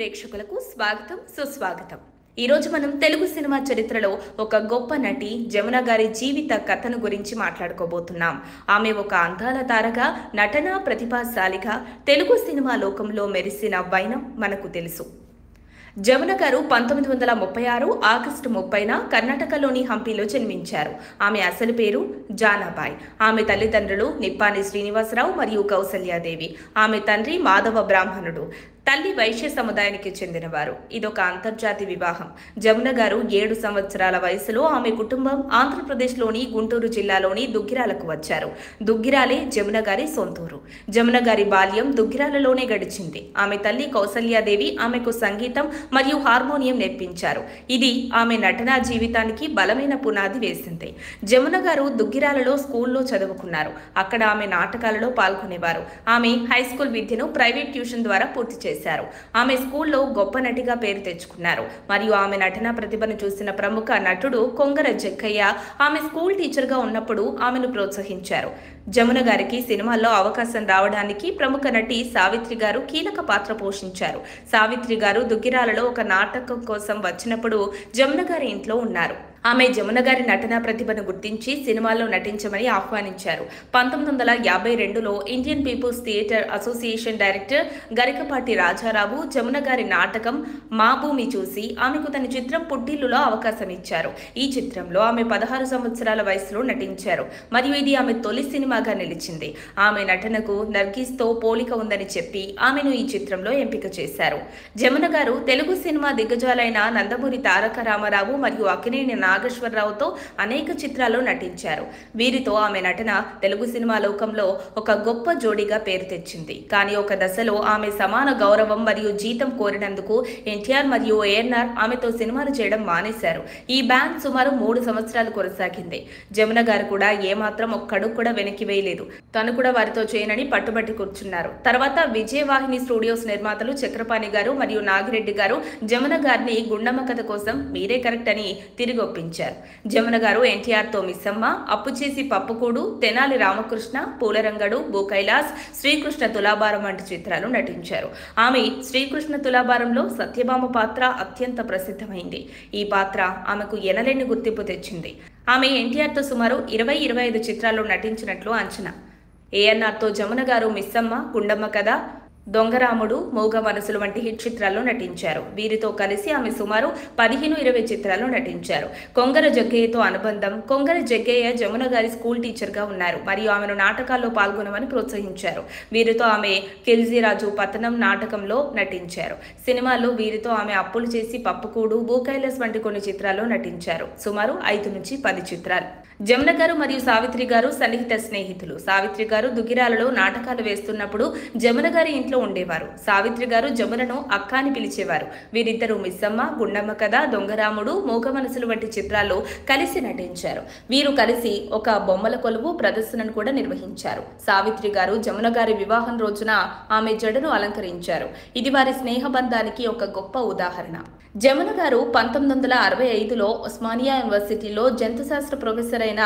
ప్రేక్షకులకు స్వాగతం సుస్వాగతం। ఈ రోజు మనం తెలుగు సినిమా చరిత్రలో ఒక గొప్ప నటి జమున గారి జీవిత కథను గురించి మాట్లాడుకోబోతున్నాం। ఆమె ఒక అందాల తారగా, నటనా ప్రతిభాశాలిగా తెలుగు సినిమా లోకంలో మెరిసిన వైనం మనకు తెలుసు। జమున గారు 1936 ఆగస్టు 30న కర్ణాటకలోని హంపీలో జన్మించారు। ఆమె అసలు పేరు జానాబాయ్। ఆమె తల్లిదండ్రులు నిప్పాని శ్రీనివాసరావు మరియు కౌసల్యాదేవి। ఆమె తండ్రి మాధవ బ్రాహ్మణుడు, తల్లి వైశ్య సముదాయానికి చెందినవారు। ఇదొక అంతర్జాతి వివాహం। జమున గారు 7 సంవత్సరాల వయసులో ఆమె కుటుంబం ఆంధ్రప్రదేశ్లోని గుంటూరు జిల్లాలోని దుగ్గిరాలకు వచ్చారు। దుగ్గిరాలే జమున గారి సొంతూరు। జమున గారి బాల్యం దుగ్గిరాలలోనే గడిచింది। ఆమె తల్లి కౌసల్యాదేవి ఆమెకు సంగీతం మరియు హార్మోనియం నేర్పించారు। ఇది ఆమె నటనా జీవితానికి బలమైన పునాది వేసింది। జమున గారు దుగ్గిరాలలో స్కూల్లో చదువుకున్నారు। అక్కడ ఆమె నాటకాలలో పాల్గొనేవారు। ఆమె హై స్కూల్ విద్యను ప్రైవేట్ ట్యూషన్ ద్వారా పూర్తి చేశారు। ఆమె స్కూల్లో గొప్ప నటిగా పేరు తెచ్చుకున్నారు మరియు ఆమె నటనా ప్రతిభను చూసిన ప్రముఖ నటుడు కొంగర జగ్గయ్య ఆమె స్కూల్ టీచర్గా ఉన్నప్పుడు ఆమెను ప్రోత్సహించారు। జమున గారికి సినిమాల్లో అవకాశం రావడానికి ప్రముఖ నటి సావిత్రి గారు కీలక పాత్ర పోషించారు। సావిత్రి గారు దుగ్గిరాలలో ఒక నాటకం కోసం వచ్చినప్పుడు జమున గారి ఇంట్లో ఉన్నారు। ఆమె జమున గారి నటనా ప్రతిభను గుర్తించి సినిమాల్లో నటించమని ఆహ్వానించారు। 1952లో Indian people's theatre association director Garikapati Rajarao Jamuna గారి నాటకం మా భూమి చూసి ఆమెకు తన చిత్రం పుట్టిల్లులో అవకాశం ఇచ్చారు। ఈ చిత్రంలో ఆమె 16 సంవత్సరాల వయసులో నటించారు మరియు ఇది ఆమె తొలి సినిమాగా నిలిచింది। ఆమె నటనకు నర్గీస్తో పోలిక ఉందని చెప్పి ఆమెను ఈ చిత్రంలో ఎంపిక చేశారు। జమున గారు తెలుగు సినిమా దిగ్గజాలైన నందమూరి తారక రామారావు మరియు అక్కినేని నాగేశ్వరరావుతో అనేక చిత్రాల్లో నటించారు। వీరితో ఆమె నటన తెలుగు సినిమా లోకంలో ఒక గొప్ప జోడీగా పేరు తెచ్చింది। కానీ ఒక దశలో ఆమె సమాన గౌరవం మరియు జీతం కోరినందుకు ఎన్టీఆర్ మరియు ఏఎన్ఆర్ ఆమెతో సినిమాలు చేయడం మానేశారు। ఈ బ్యాన్ సుమారు 3 సంవత్సరాలు కొనసాగింది। జమున గారు కూడా ఏమాత్రం ఒక్కడుగు కూడా వెనక్కి వేయలేదు। తను కూడా వారితో చేయనని పట్టుబట్టి కూర్చున్నారు। తర్వాత విజయవాహిని స్టూడియోస్ నిర్మాతలు చక్రపాణి గారు మరియు నాగిరెడ్డి గారు జమున గారిని గుండమ్మ కథ కోసం మీరే కరెక్ట్ అని తిరిగి ఒప్పించారు। జమున గారు ఎన్టీఆర్తో మిస్సమ్మ, అప్పు చేసి పప్పుకూడు, తెనాలి రామకృష్ణ, పూలరంగడు, భూకైలాస్, శ్రీకృష్ణ తులాభారం వంటి చిత్రాలు నటించారు। ఆమె శ్రీకృష్ణ తులాభారంలో సత్యభామ పాత్ర అత్యంత ప్రసిద్ధమైంది। ఈ పాత్ర ఆమెకు ఎనలేని గుర్తింపు తెచ్చింది। ఆమె ఎన్టీఆర్తో సుమారు 20-25 చిత్రాల్లో నటించినట్లు అంచనా। ఏఎన్ఆర్తో జమున గారు మిస్సమ్మ, గుండమ్మ కథ, దొంగరాముడు, మూగ మనసులు వంటి హిట్ చిత్రాల్లో నటించారు। వీరితో కలిసి ఆమె సుమారు 15-20 చిత్రాల్లో నటించారు। కొంగర జగ్గయ్యతో అనుబంధం। కొంగర జగ్గయ్య జమున గారి స్కూల్ టీచర్గా ఉన్నారు మరియు ఆమెను నాటకాల్లో పాల్గొనమని ప్రోత్సహించారు। వీరితో ఆమె కిల్జీరాజు పతనం నాటకంలో నటించారు। సినిమాల్లో వీరితో ఆమె అప్పులు చేసి పప్పుకూడు, భూకైలాస్ వంటి కొన్ని చిత్రాల్లో నటించారు। సుమారు 5-10 చిత్రాలు। జమున గారు మరియు సావిత్రి గారు సన్నిహిత స్నేహితులు। సావిత్రి గారు దుగ్గిరాలలో నాటకాలు వేస్తున్నప్పుడు జమున గారి ఇంట్లో ఉండేవారు। సావిత్రి గారు జమునను అక్క అని పిలిచేవారు। వీరిద్దరూ మిస్సమ్మ, గుండమ్మ కథ, దొంగరాముడు, మూగ మనసులు వంటి చిత్రాల్లో కలిసి నటించారు। వీరు కలిసి ఒక బొమ్మల కొలువు ప్రదర్శనను కూడా నిర్వహించారు। సావిత్రి గారు జమున గారి వివాహం రోజున ఆమె జడను అలంకరించారు। ఇది వారి స్నేహబంధానికి ఒక గొప్ప ఉదాహరణ। జమున గారు 1965లో ఉస్మానియా యూనివర్సిటీలో జంతుశాస్త్ర ప్రొఫెసర్ అయిన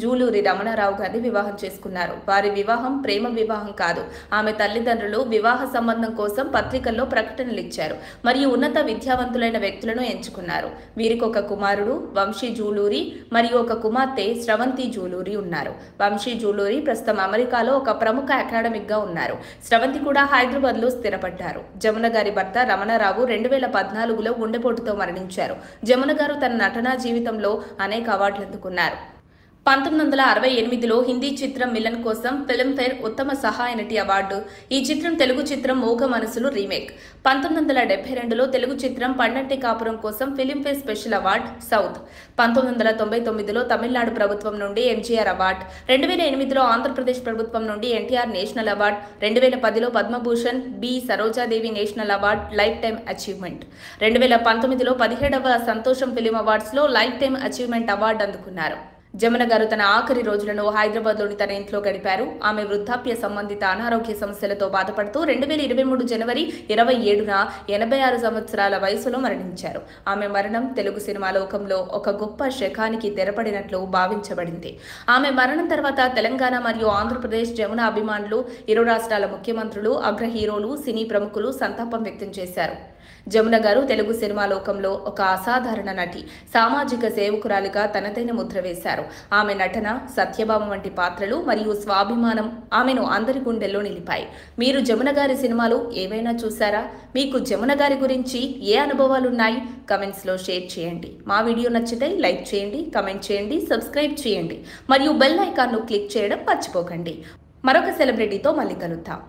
జూలూరి రమణారావు గారిని వివాహం చేసుకున్నారు। వారి వివాహం ప్రేమ వివాహం కాదు। ఆమె తల్లిదండ్రులు వివాహ సంబంధం కోసం పత్రికల్లో ప్రకటనలు ఇచ్చారు మరియు ఉన్నత విద్యావంతులైన వ్యక్తులను ఎంచుకున్నారు। వీరికి ఒక కుమారుడు వంశీ జూలూరి మరియు ఒక కుమార్తె స్రవంతి జూలూరి ఉన్నారు। వంశీ జూలూరి ప్రస్తుతం అమెరికాలో ఒక ప్రముఖ అకాడమిక్ గా ఉన్నారు। స్రవంతి కూడా హైదరాబాద్లో స్థిరపడ్డారు। జమున గారి భర్త రమణారావు 2014లో గుండెపోటుతో మరణించారు। జమున గారు తన నటనా జీవితంలో అనేక అవార్డులు అందుకున్నారు। 1968లో హిందీ చిత్రం మిలన్ కోసం ఫిల్మ్ఫేర్ ఉత్తమ సహాయ నటి అవార్డు। ఈ చిత్రం తెలుగు చిత్రం మూగ మనసులు రీమేక్। 1972లో తెలుగు చిత్రం పండంటి కాపురం కోసం ఫిల్మ్ఫేర్ స్పెషల్ అవార్డు సౌత్। 1999లో తమిళనాడు ప్రభుత్వం నుండి ఎంజీఆర్ అవార్డు। 2008లో ఆంధ్రప్రదేశ్ ప్రభుత్వం నుండి ఎన్టీఆర్ నేషనల్ అవార్డు। 2010లో Padma Bhushan B Saroja Devi national award life time achievement. 2019లో 17వ సంతోషం ఫిలిం అవార్డ్స్లో లైఫ్ టైమ్ అచీవ్మెంట్ అవార్డు అందుకున్నారు। జమున గారు తన ఆఖరి రోజులను హైదరాబాద్లోని తన ఇంట్లో గడిపారు। ఆమె వృద్ధాప్య సంబంధిత అనారోగ్య సమస్యలతో బాధపడుతూ 2023 జనవరి 27న 86 సంవత్సరాల వయసులో మరణించారు। ఆమె మరణం తెలుగు సినిమా లోకంలో ఒక గొప్ప శకానికి తెరపడినట్లు భావించబడింది। ఆమె మరణం తర్వాత తెలంగాణ మరియు ఆంధ్రప్రదేశ్ జమున అభిమానులు, ఇరు రాష్ట్రాల ముఖ్యమంత్రులు, అగ్ర హీరోలు, సినీ ప్రముఖులు సంతాపం వ్యక్తం చేశారు। జమున గారు తెలుగు సినిమా లోకంలో ఒక అసాధారణ నటి, సామాజిక సేవకురాలిగా తనదైన ముద్ర వేశారు. ఆమె నటన, సత్యభామ వంటి పాత్రలు మరియు స్వాభిమానం ఆమెను అందరి గుండెల్లో నిలిపాయి. మీరు జమున గారి సినిమాలు ఏవైనా చూసారా? మీకు జమున గారి గురించి ఏ అనుభవాలున్నాయి? కమెంట్స్ లో షేర్ చేయండి. మా వీడియో నచ్చితే లైక్ చేయండి, కమెంట్ చేయండి, సబ్స్క్రైబ్ చేయండి మరియు బెల్ ఐకాన్ ను క్లిక్ చేయడం మర్చిపోకండి. మరొక సెలబ్రిటీతో మళ్ళీ కలుద్దాం.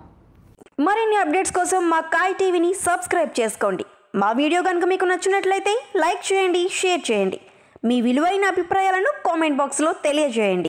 మరిన్ని అప్డేట్స్ కోసం మా కాయ్ టీవీని సబ్స్క్రైబ్ చేసుకోండి. మా వీడియో కనుక మీకు నచ్చినట్లయితే లైక్ చేయండి, షేర్ చేయండి. మీ విలువైన అభిప్రాయాలను కామెంట్ బాక్స్లో తెలియజేయండి.